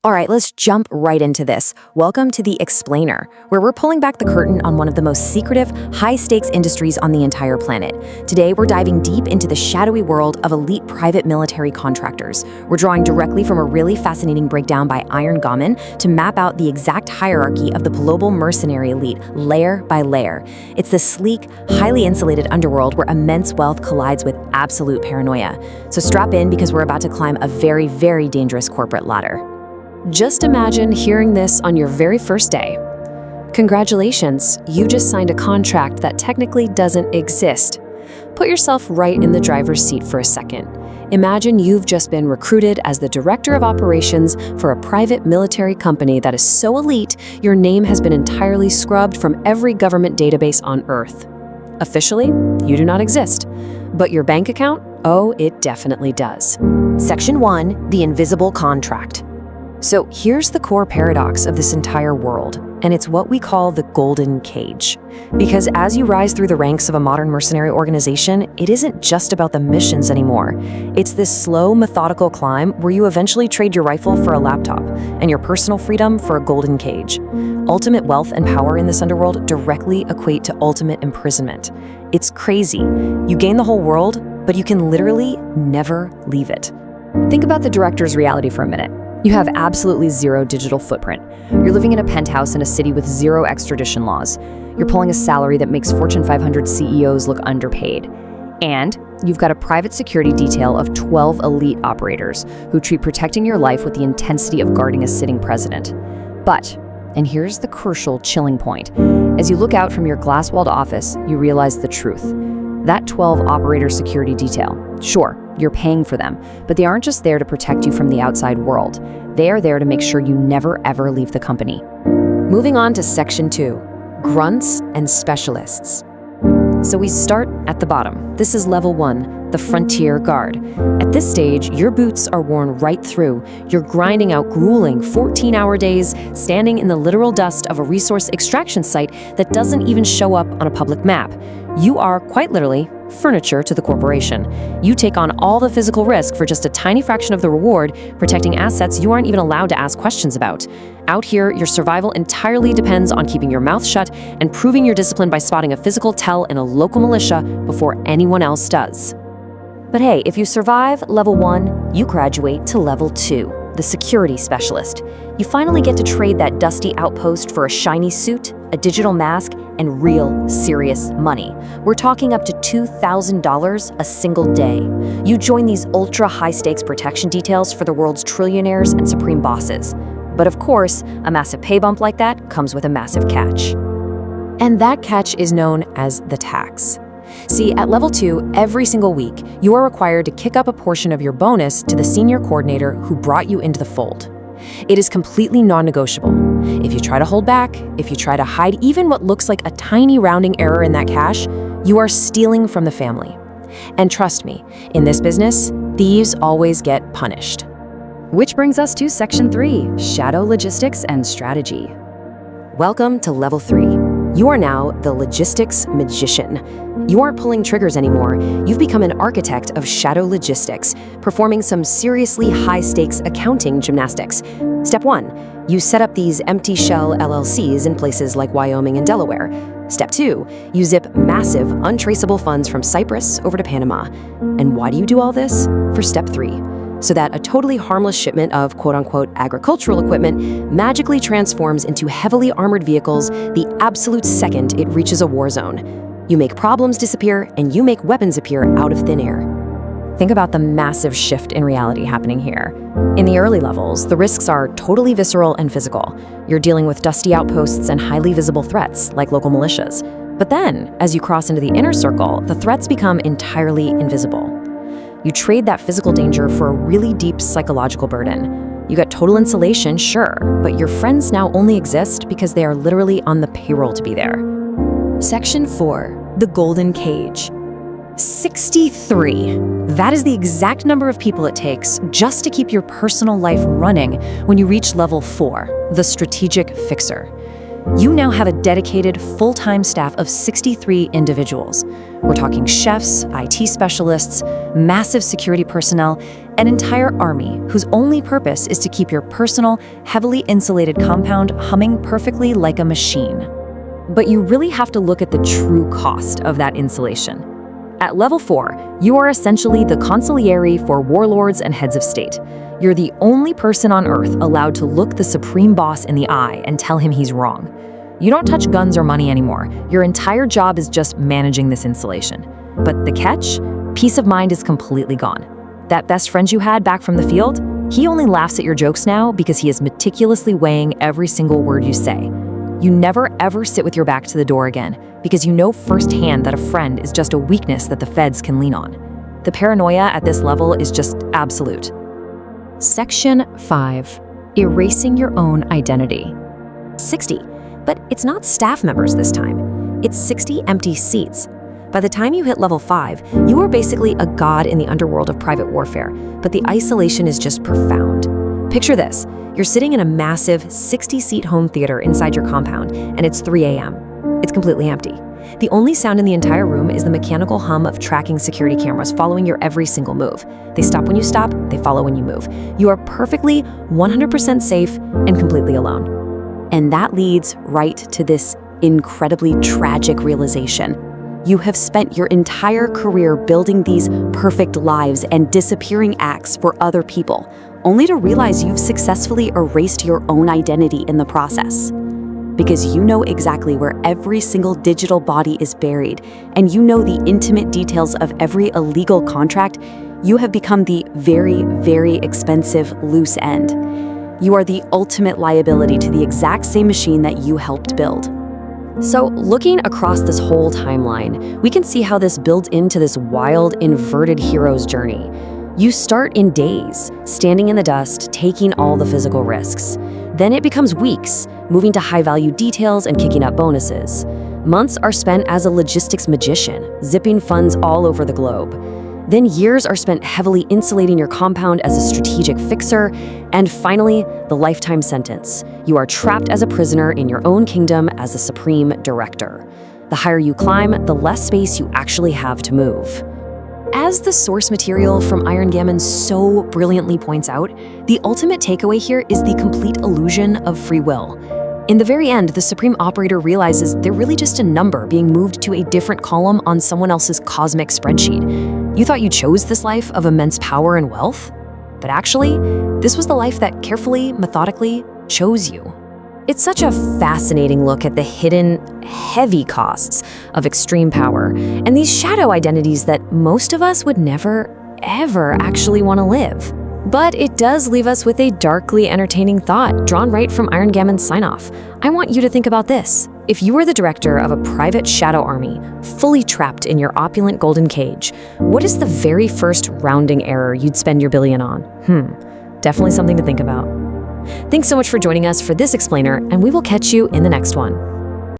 All right, let's jump right into this. Welcome to The Explainer, where we're pulling back the curtain on one of the most secretive, high-stakes industries on the entire planet. Today, we're diving deep into the shadowy world of elite private military contractors. We're drawing directly from a really fascinating breakdown by Iron Goman to map out the exact hierarchy of the global mercenary elite, layer by layer. It's this sleek, highly insulated underworld where immense wealth collides with absolute paranoia. So strap in because we're about to climb a very, very dangerous corporate ladder. Just imagine hearing this on your very first day. Congratulations, you just signed a contract that technically doesn't exist. Put yourself right in the driver's seat for a second. Imagine you've just been recruited as the director of operations for a private military company that is so elite, your name has been entirely scrubbed from every government database on Earth. Officially, you do not exist. But your bank account? Oh, it definitely does. Section 1, the invisible contract. So here's the core paradox of this entire world, and it's what we call the golden cage. Because as you rise through the ranks of a modern mercenary organization, it isn't just about the missions anymore. It's this slow, methodical climb where you eventually trade your rifle for a laptop and your personal freedom for a golden cage. Ultimate wealth and power in this underworld directly equate to ultimate imprisonment. It's crazy. You gain the whole world, but you can literally never leave it. Think about the director's reality for a minute. You have absolutely zero digital footprint. You're living in a penthouse in a city with zero extradition laws. You're pulling a salary that makes Fortune 500 CEOs look underpaid. And you've got a private security detail of 12 elite operators who treat protecting your life with the intensity of guarding a sitting president. But, and here's the crucial chilling point, as you look out from your glass-walled office, you realize the truth. That 12 operator security detail, sure, you're paying for them, but they aren't just there to protect you from the outside world. They are there to make sure you never ever leave the company. Moving on to Section 2, grunts and specialists. So we start at the bottom. This is level 1, the frontier guard. At this stage, your boots are worn right through. You're grinding out grueling 14-hour days, standing in the literal dust of a resource extraction site that doesn't even show up on a public map. You are, quite literally, furniture to the corporation. You take on all the physical risk for just a tiny fraction of the reward, protecting assets you aren't even allowed to ask questions about. Out here, your survival entirely depends on keeping your mouth shut and proving your discipline by spotting a physical tell in a local militia before anyone else does. But hey, if you survive level 1, you graduate to level 2, the security specialist. You finally get to trade that dusty outpost for a shiny suit, a digital mask, and real, serious money. We're talking up to $2,000 a single day. You join these ultra high-stakes protection details for the world's trillionaires and supreme bosses. But of course, a massive pay bump like that comes with a massive catch. And that catch is known as the tax. See, at level 2, every single week, you are required to kick up a portion of your bonus to the senior coordinator who brought you into the fold. It is completely non-negotiable. If you try to hold back, if you try to hide even what looks like a tiny rounding error in that cash, you are stealing from the family. And trust me, in this business, thieves always get punished. Which brings us to Section 3, Shadow Logistics and Strategy. Welcome to Level 3. You are now the logistics magician. You aren't pulling triggers anymore. You've become an architect of shadow logistics, performing some seriously high-stakes accounting gymnastics. Step 1, you set up these empty shell LLCs in places like Wyoming and Delaware. Step 2, you zip massive, untraceable funds from Cyprus over to Panama. And why do you do all this? For Step 3. So that a totally harmless shipment of quote-unquote agricultural equipment magically transforms into heavily armored vehicles the absolute second it reaches a war zone. You make problems disappear, and you make weapons appear out of thin air. Think about the massive shift in reality happening here. In the early levels, the risks are totally visceral and physical. You're dealing with dusty outposts and highly visible threats, like local militias. But then, as you cross into the inner circle, the threats become entirely invisible. You trade that physical danger for a really deep psychological burden. You got total insulation, sure, but your friends now only exist because they are literally on the payroll to be there. Section 4, the golden cage. 63. That is the exact number of people it takes just to keep your personal life running when you reach level 4, the strategic fixer. You now have a dedicated, full-time staff of 63 individuals. We're talking chefs, IT specialists, massive security personnel, an entire army whose only purpose is to keep your personal, heavily insulated compound humming perfectly like a machine. But you really have to look at the true cost of that insulation. At level 4, you are essentially the consigliere for warlords and heads of state. You're the only person on Earth allowed to look the supreme boss in the eye and tell him he's wrong. You don't touch guns or money anymore. Your entire job is just managing this insulation. But the catch? Peace of mind is completely gone. That best friend you had back from the field? He only laughs at your jokes now because he is meticulously weighing every single word you say. You never ever sit with your back to the door again because you know firsthand that a friend is just a weakness that the feds can lean on. The paranoia at this level is just absolute. Section 5. Erasing your own identity. 60. But it's not staff members this time. It's 60 empty seats. By the time you hit level 5, you are basically a god in the underworld of private warfare, but the isolation is just profound. Picture this. You're sitting in a massive 60-seat home theater inside your compound, and it's 3 a.m. It's completely empty. The only sound in the entire room is the mechanical hum of tracking security cameras following your every single move. They stop when you stop, they follow when you move. You are perfectly 100% safe and completely alone. And that leads right to this incredibly tragic realization. You have spent your entire career building these perfect lives and disappearing acts for other people, only to realize you've successfully erased your own identity in the process. Because you know exactly where every single digital body is buried, and you know the intimate details of every illegal contract, you have become the very, very expensive loose end. You are the ultimate liability to the exact same machine that you helped build. So, looking across this whole timeline, we can see how this builds into this wild, inverted hero's journey. You start in days, standing in the dust, taking all the physical risks. Then it becomes weeks, moving to high-value details and kicking up bonuses. Months are spent as a logistics magician, zipping funds all over the globe. Then years are spent heavily insulating your compound as a strategic fixer. And finally, the lifetime sentence. You are trapped as a prisoner in your own kingdom as a supreme director. The higher you climb, the less space you actually have to move. As the source material from Iron Gammon so brilliantly points out, the ultimate takeaway here is the complete illusion of free will. In the very end, the Supreme Operator realizes they're really just a number being moved to a different column on someone else's cosmic spreadsheet. You thought you chose this life of immense power and wealth? But actually, this was the life that carefully, methodically chose you. It's such a fascinating look at the hidden, heavy costs of extreme power and these shadow identities that most of us would never, ever actually want to live. But it does leave us with a darkly entertaining thought drawn right from Iron Gammon's sign-off. I want you to think about this. If you were the director of a private shadow army, fully trapped in your opulent golden cage, what is the very first rounding error you'd spend your billion on? Definitely something to think about. Thanks so much for joining us for this explainer, and we will catch you in the next one.